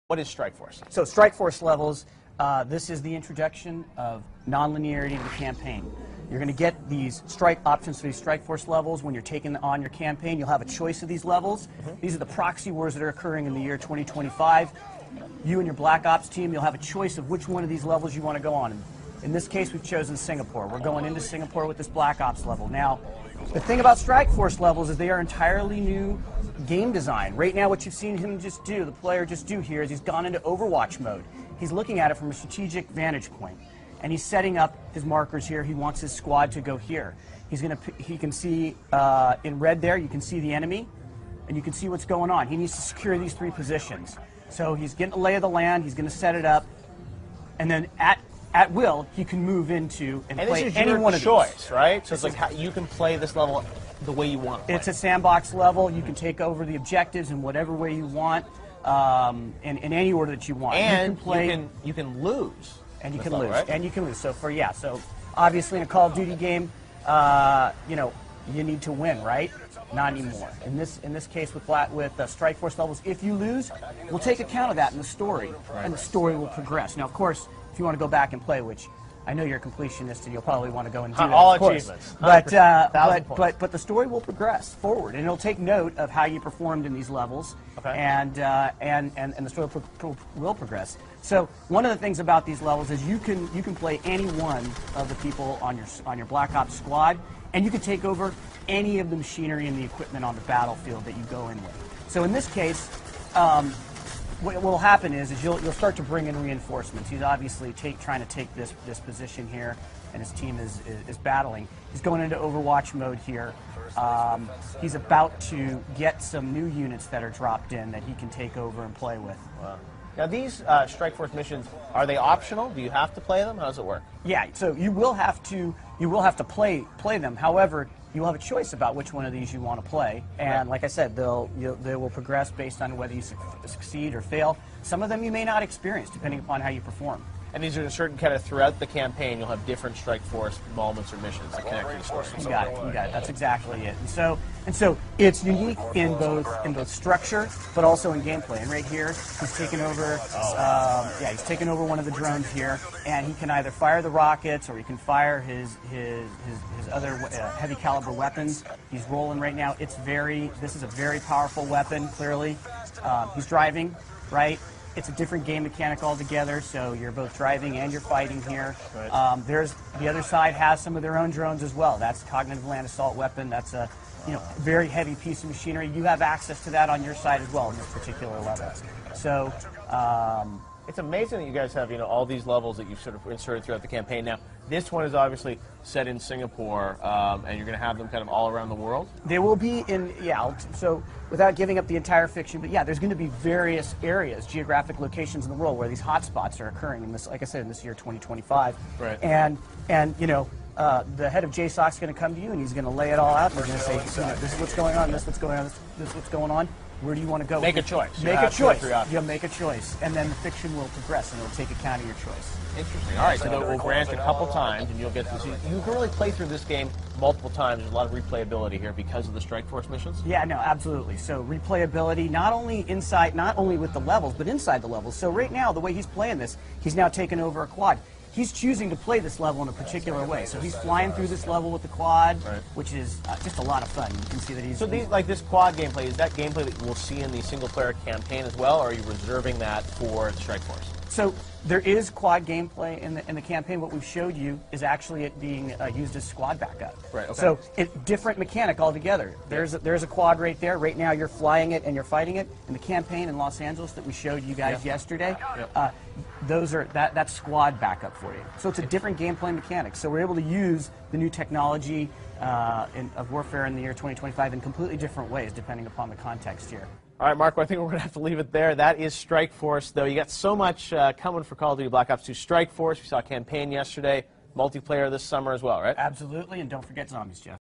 What is Strike Force? So Strike Force levels, this is the introduction of nonlinearity to the campaign. You're going to get these strike options for these Strike Force levels when you're taking on your campaign. You'll have a choice of these levels. These are the proxy wars that are occurring in the year 2025. You and your Black Ops team, you'll have a choice of which one of these levels you want to go on. In this case, we've chosen Singapore. We're going into Singapore with this Black Ops level. Now, the thing about Strike Force levels is they are entirely new game design. Right now, what you've seen him just do, the player just do here, is he's gone into Overwatch mode. He's looking at it from a strategic vantage point, and he's setting up his markers here. He wants his squad to go here. He can see in red there, you can see the enemy, and you can see what's going on. He needs to secure these 3 positions. So he's getting a lay of the land. He's going to set it up, and then at will, he can move into and play any one of these. Choice, right? So it's like how you can play this level the way you want to play. It's a sandbox level. You can take over the objectives in whatever way you want, in any order that you want. And you can play, you can lose. And you can level, lose. Right? And you can lose. So so obviously in a Call of Duty game, you need to win, right? Not anymore. In this case with Strike Force levels, if you lose, we'll take account of that in the story, and the story will progress. Now, of course, if you want to go back and play, which I know you're a completionist and you'll probably want to go and do that, all of course. achievements. But the story will progress forward, and it'll take note of how you performed in these levels, and the story will progress. So one of the things about these levels is you can play any one of the people on your Black Ops squad, and you can take over any of the machinery and the equipment on the battlefield that you go in with. So in this case, what will happen is you'll start to bring in reinforcements. He's obviously trying to take this position here, and his team is battling. He's going into Overwatch mode here. He's about to get some new units that are dropped in that he can take over and play with. Wow. Now these Strike Force missions, are they optional? Do you have to play them? How does it work? Yeah, so you will have to play them. However, you will have a choice about which one of these you want to play, and like I said, they will progress based on whether you succeed or fail. Some of them you may not experience, depending upon how you perform. And these are certain kind of throughout the campaign, you'll have different Strike Force moments or missions that connect to the story. You got it. That's exactly it. And so it's unique in both structure, but also in gameplay. And right here, he's taken over. He's taken over one of the drones here, and he can either fire the rockets or he can fire his other heavy caliber weapons. He's rolling right now. This is a very powerful weapon. Clearly, he's driving, right? It's a different game mechanic altogether, so you're both driving and you're fighting here. Right. The other side has some of their own drones as well. That's a cognitive land assault weapon. That's a very heavy piece of machinery. You have access to that on your side as well in this particular level. So it's amazing that you guys have all these levels that you've sort of inserted throughout the campaign. Now, this one is obviously set in Singapore, and you're going to have them kind of all around the world? They will be so without giving up the entire fiction, but there's going to be various areas, geographic locations in the world where these hotspots are occurring in this, like I said, in this year 2025. Right. And the head of JSOC is going to come to you and he's going to lay it all out. And he's going to say, this is what's going on, this is what's going on, this is what's going on. Where do you want to go? Make a choice. Make a choice. You'll make a choice, and then the fiction will progress, and it'll take account of your choice. Interesting. All right, so we'll branch a couple times, and you'll get to see. You can really play through this game multiple times. There's a lot of replayability here because of the Strike Force missions. Yeah, no, absolutely. So replayability, not only with the levels, but inside the levels. So right now, the way he's playing this, he's now taken over a quad. He's choosing to play this level in a particular way. So he's flying through this level with the quad, which is just a lot of fun. You can see that he's... So this quad gameplay, is that gameplay that we'll see in the single-player campaign as well, or are you reserving that for the Strike Force? So there is quad gameplay in the campaign. What we've showed you is actually it being used as squad backup. Right. Okay. So different mechanic altogether. There's a quad right there. Right now you're flying it and you're fighting it. In the campaign in Los Angeles that we showed you guys yesterday, that's squad backup for you. So it's a different gameplay mechanic. So we're able to use the new technology of warfare in the year 2025 in completely different ways depending upon the context here. All right, Marco, I think we're going to have to leave it there. That is Strike Force, though. You got so much coming for Call of Duty Black Ops 2 Strike Force. We saw a campaign yesterday, multiplayer this summer as well, right? Absolutely, and don't forget zombies, Jeff.